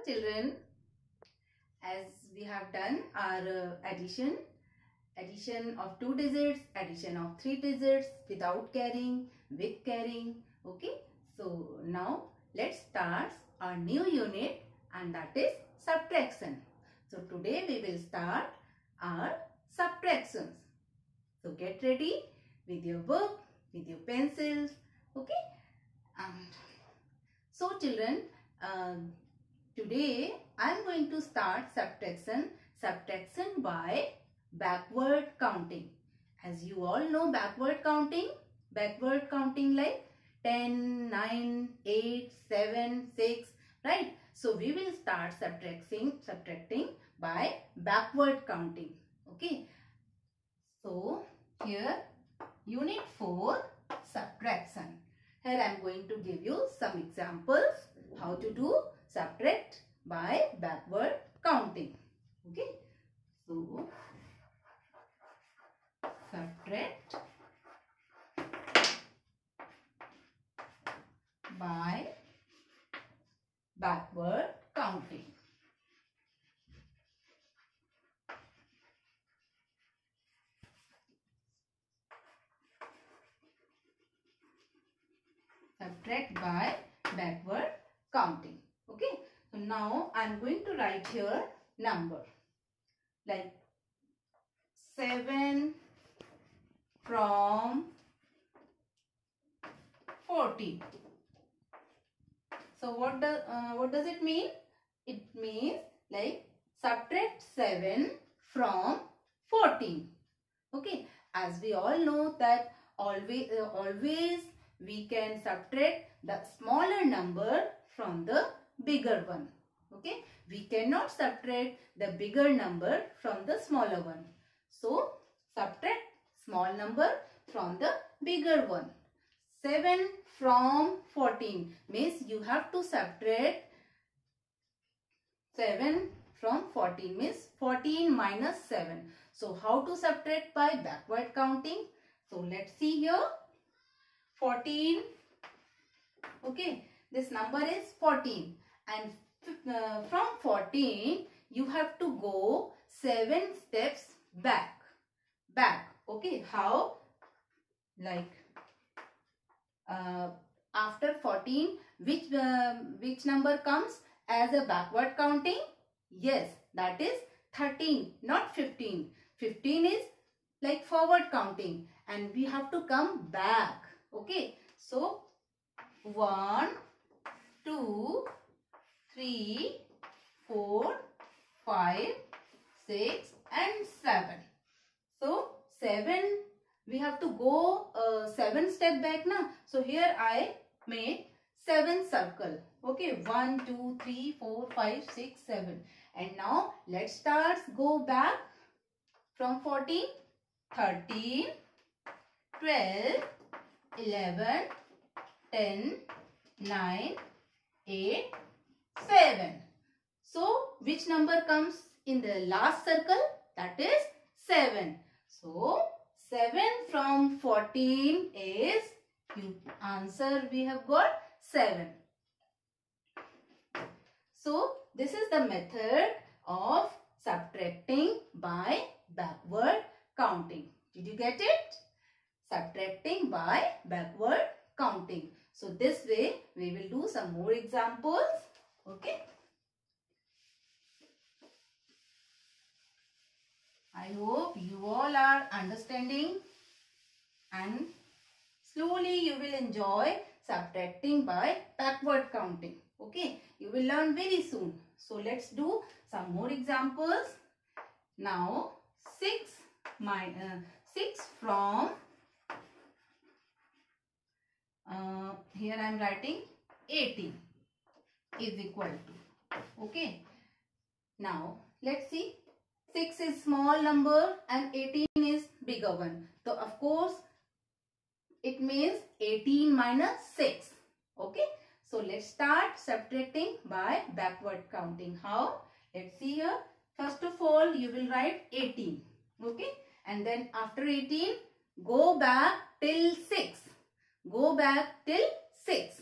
children, as we have done our addition of 2 digits, addition of 3 digits without carrying, with carrying. Okay, so now let's start our new unit, and that is subtraction. So today we will start our subtractions. So get ready with your book, with your pencils. Okay, and so children, today I am going to start subtraction by backward counting. As you all know, backward counting like 10, 9, 8, 7, 6, right? So we will start subtracting by backward counting. Okay. So here unit 4, subtraction. Here I am going to give you some examples how to do subtract by backward counting. Okay. So subtract by backward counting. Subtract by backward counting. Okay. So now I am going to write here number like 7 from 40. So what does it mean? It means like subtract 7 from 14. Okay. As we all know that always we can subtract the smaller number from the bigger one. Okay. We cannot subtract the bigger number from the smaller one. So subtract small number from the bigger one. 7 from 14 means you have to subtract 7 from 14 means 14 minus 7. So how to subtract by backward counting? So let's see here. 14. Okay, this number is 14, and from 14 you have to go 7 steps back. Okay, how? Like after 14, which number comes as a backward counting? Yes, that is 13, not 15. 15 is like forward counting, and we have to come back. Okay, so 1, 2, 3, 4, 5, 6 and 7. So 7, we have to go 7 step back now. So here I made 7 circle. Okay, 1, 2, 3, 4, 5, 6, 7. And now let's start go back from 14, 13, 12, 11, 10, 9, 8, 7. So which number comes in the last circle? That is 7. So 7 from 14 is, answer we have got 7. So this is the method of subtracting by backward counting. Did you get it? Subtracting by backward counting. So this way we will do some more examples. Okay. I hope you all are understanding, and slowly you will enjoy subtracting by backward counting. Okay. You will learn very soon. So let's do some more examples. Now 6 from here I am writing 18 is equal to. Okay. Now let's see. 6 is small number and 18 is bigger one. So of course it means 18 minus 6. Okay. So let's start subtracting by backward counting. How? Let's see here. First of all you will write 18. Okay. And then after 18 go back till 6. Go back till 6.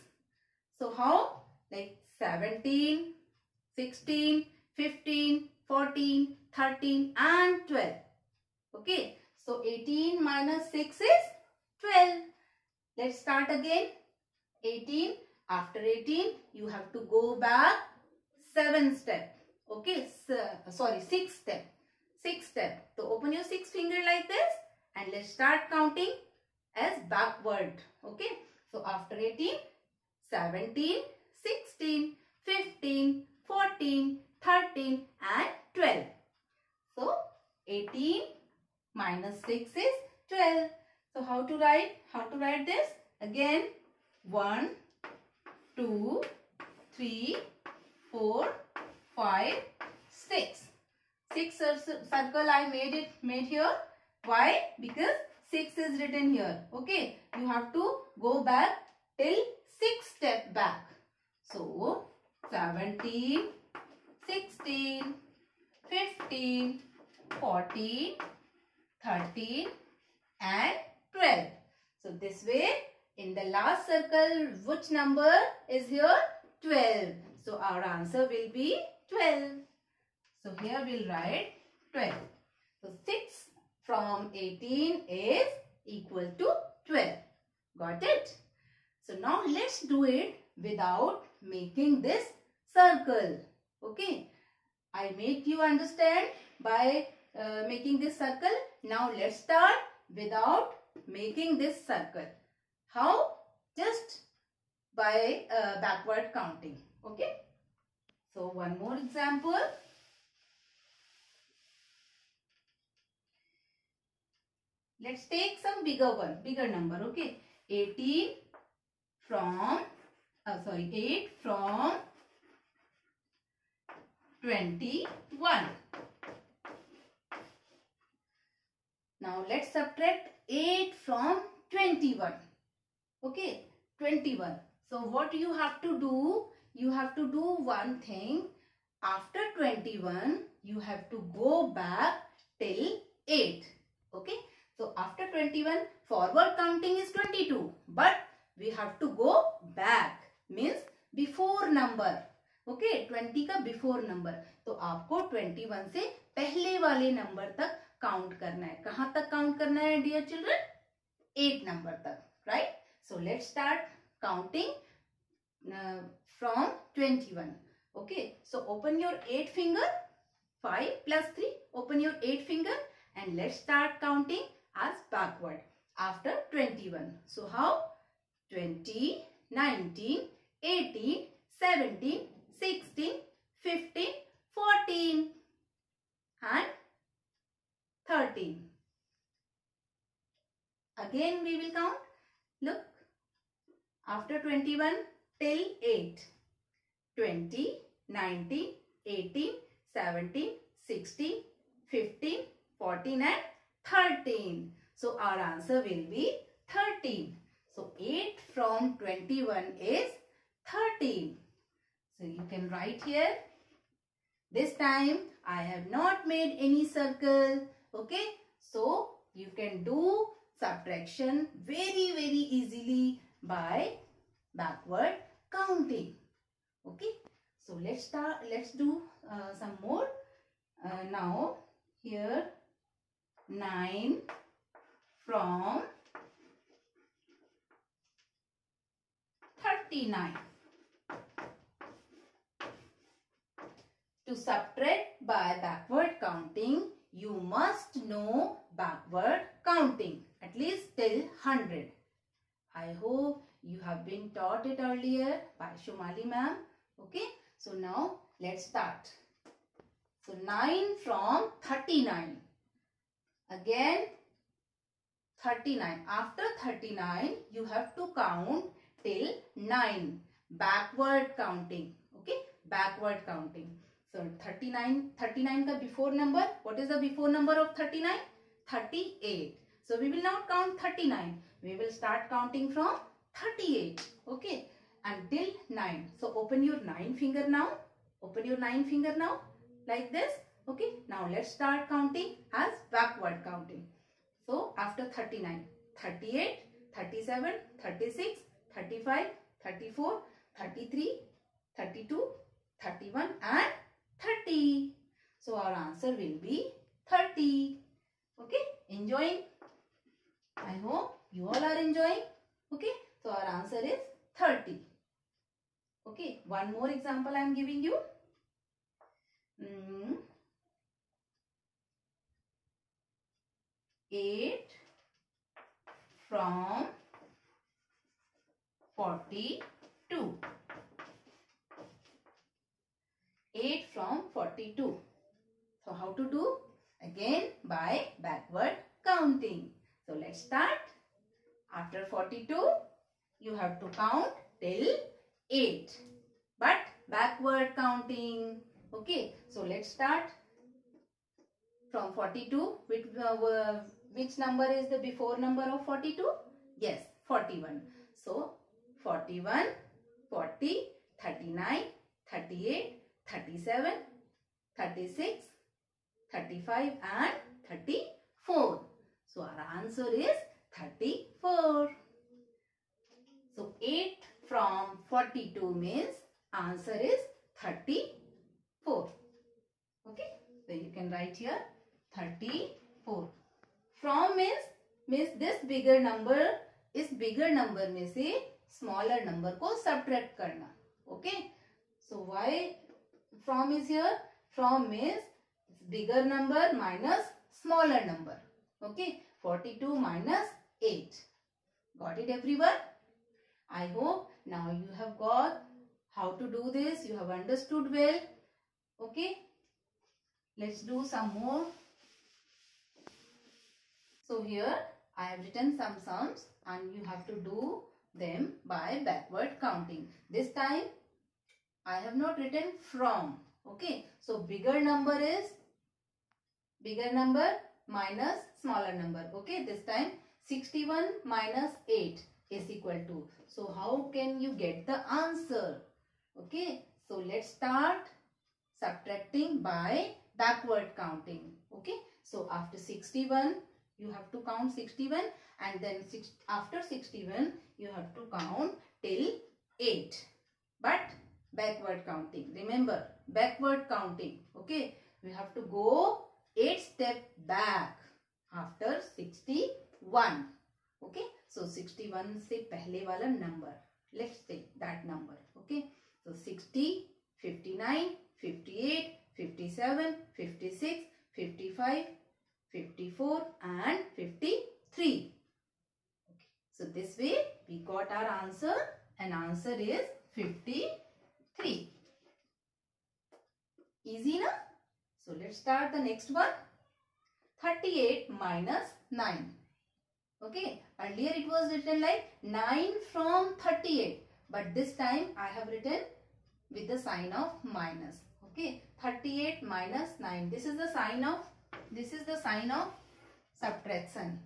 So how? Like 17, 16, 15, 14, 13 and 12. Okay. So 18 minus 6 is 12. Let's start again. 18. After 18, you have to go back 7 step. Okay. Sorry, 6 step. 6 step. So open your 6 finger like this and let's start counting as backward. Okay. So after 18, 17, 16, 15, 14, 13 and 12. So 18 minus 6 is 12. So how to write? How to write this? Again, 1, 2, 3, 4, 5, 6. 6 circle I made here. Why? Because 6 is written here. Okay. You have to go back till 6 step back. So 17, 16, 15, 14, 13 and 12. So this way, in the last circle, which number is here? 12. So our answer will be 12. So here we'll write 12. So 6 from 18 is equal to 12. Got it? So now let's do it without making this circle. Okay. I made you understand by making this circle. Now let's start without making this circle. How? Just by backward counting. Okay. So one more example. Let's take some bigger number. Okay. 8 from 21. Now let's subtract 8 from 21. Okay, 21. So what you have to do? You have to do one thing. After 21, you have to go back till 8. Okay. So after 21, forward counting is 22. But we have to go back. Means before number. Okay, 20 का before number. तो आपको 21 से पहले वाले number तक count करना है. कहाँ तक काउंट करना है dear children? 8 नंबर तक. Right? So let's start counting from 21. Okay. So open your 8 finger. 5 plus 3. Open your 8 finger and let's start counting as backward after 21. So how? 20, 19, 18, 17, 16, 15, 14 and 13. Again we will count. Look. After 21 till 8. 20, 19, 18, 17, 16, 15, 14 and 13. So our answer will be 13. So 8 from 21 is 13. So you can write here. This time I have not made any circle. Okay. So you can do subtraction very easily by backward counting. Okay. So let's do some more. Now here 9 from 39. To subtract by backward counting, you must know backward counting at least till 100. I hope you have been taught it earlier by Shumali ma'am. Okay. So now let's start. So 9 from 39. Again 39. After 39, you have to count till 9. Backward counting. Okay. Backward counting. So 39 ka before number. What is the before number of 39? 38. So we will not count 39. We will start counting from 38. Okay. Until 9. So open your 9 finger now. Open your 9 finger now. Like this. Okay. Now let's start counting as backward counting. So after 39, 38, 37, 36, 35, 34, 33, 32, 31 and 30. So our answer will be 30. Okay, enjoying? I hope you all are enjoying. Okay, so our answer is 30. Okay, one more example I am giving you. 8 from 42. 8 from 42. So how to do? Again by backward counting. So let's start. After 42, you have to count till 8. But backward counting. Okay, so let's start. From 42, which number is the before number of 42? Yes, 41. So 41, 40, 39, 38, 37, 36, 35 and 34. So our answer is 34. So 8 from 42 means answer is 34. Okay, so you can write here 34. From means this bigger number, इस bigger number में से smaller number को subtract करना. Okay, so why from is here? From means bigger number minus smaller number. Okay, 42 minus 8. Got it everyone? I hope now you have got how to do this. You have understood well. Okay, let's do some more. So here I have written some sums and you have to do them by backward counting. This time I have not written from. Okay, so bigger number is bigger number minus smaller number. Okay, this time 61 minus 8 is equal to. So how can you get the answer? Okay, so let's start subtracting by backward counting. Okay, so after 61 you have to count 61 and then after 61 you have to count till 8. But backward counting. Remember, backward counting. Okay, we have to go 8 steps back after 61. Okay, so 61 से पहले वाला number. Let's take that number. Okay, so 60, 59, 58, 57, 56, 55, 54 and 53. Okay, so this way we got our answer and answer is 53. Easy na? So let's start the next one. 38 minus 9. Okay, earlier it was written like 9 from 38, but this time I have written with the sign of minus. Okay, 38 minus 9. This is the sign of subtraction.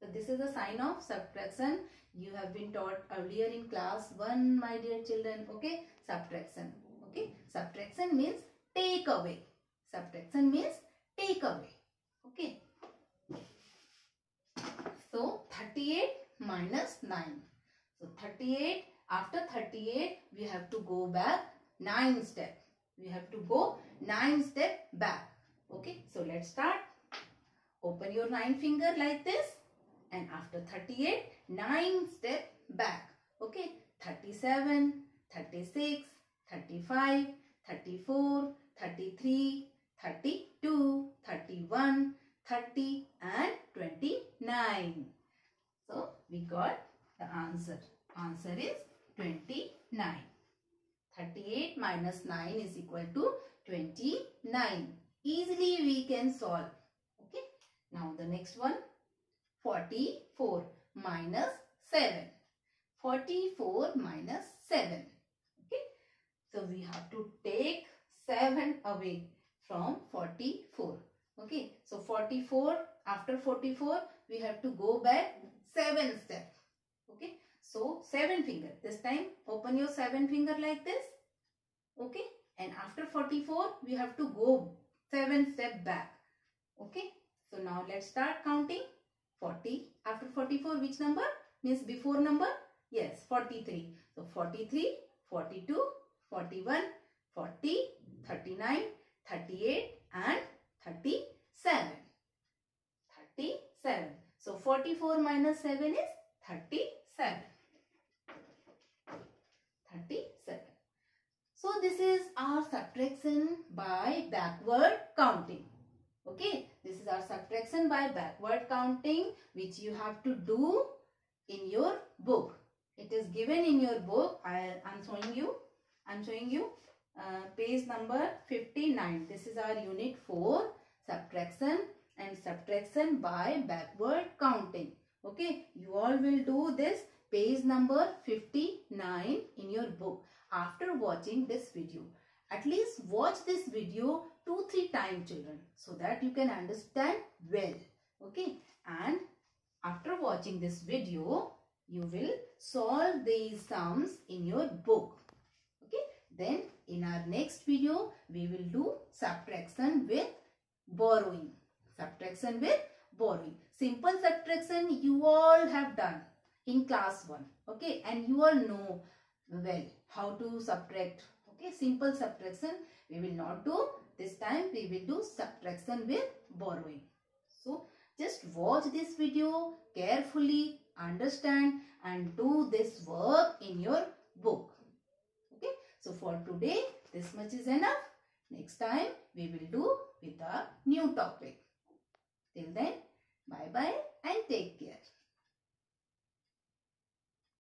So this is the sign of subtraction. You have been taught earlier in class 1, my dear children. Okay, subtraction. Okay, subtraction means take away. Subtraction means take away. Okay. So 38 minus 9. So 38, after 38 we have to go back 9 steps. We have to go 9 steps back. Okay, so let's start. Open your 9 finger like this and after 38, 9 steps back. Okay, 37, 36, 35, 34, 33, 32, 31, 30 and 29. So we got the answer. Answer is 29. 38 minus 9 is equal to 29. Easily we can solve. Okay. Now the next one. 44 minus 7. 44 minus 7. Okay. So we have to take 7 away from 44. Okay. So 44, after 44 we have to go back 7 steps. Okay. So 7 finger. This time open your 7 finger like this. Okay. And after 44 we have to go 7 steps back. Okay. So now let's start counting. 40. After 44 which number? Means before number? Yes, 43. So 43, 42, 41, 40, 39, 38 and 37. 37. So 44 minus 7 is 37. 37. So this is our subtraction by backward counting. Okay, this is our subtraction by backward counting which you have to do in your book. It is given in your book. I'm showing you page number 59. This is our unit 4, subtraction and subtraction by backward counting. Okay, you all will do this page number 59 in your book after watching this video. At least watch this video 2-3 times, children, so that you can understand well. Okay, and after watching this video, you will solve these sums in your book. Okay, then in our next video, we will do subtraction with borrowing. Subtraction with borrowing. Simple subtraction you all have done in class 1. Okay, and you all know well how to subtract. Okay, simple subtraction we will not do. This time we will do subtraction with borrowing. So just watch this video carefully, understand and do this work in your book. Okay, so for today this much is enough. Next time we will do with a new topic. Till then, bye bye and take care.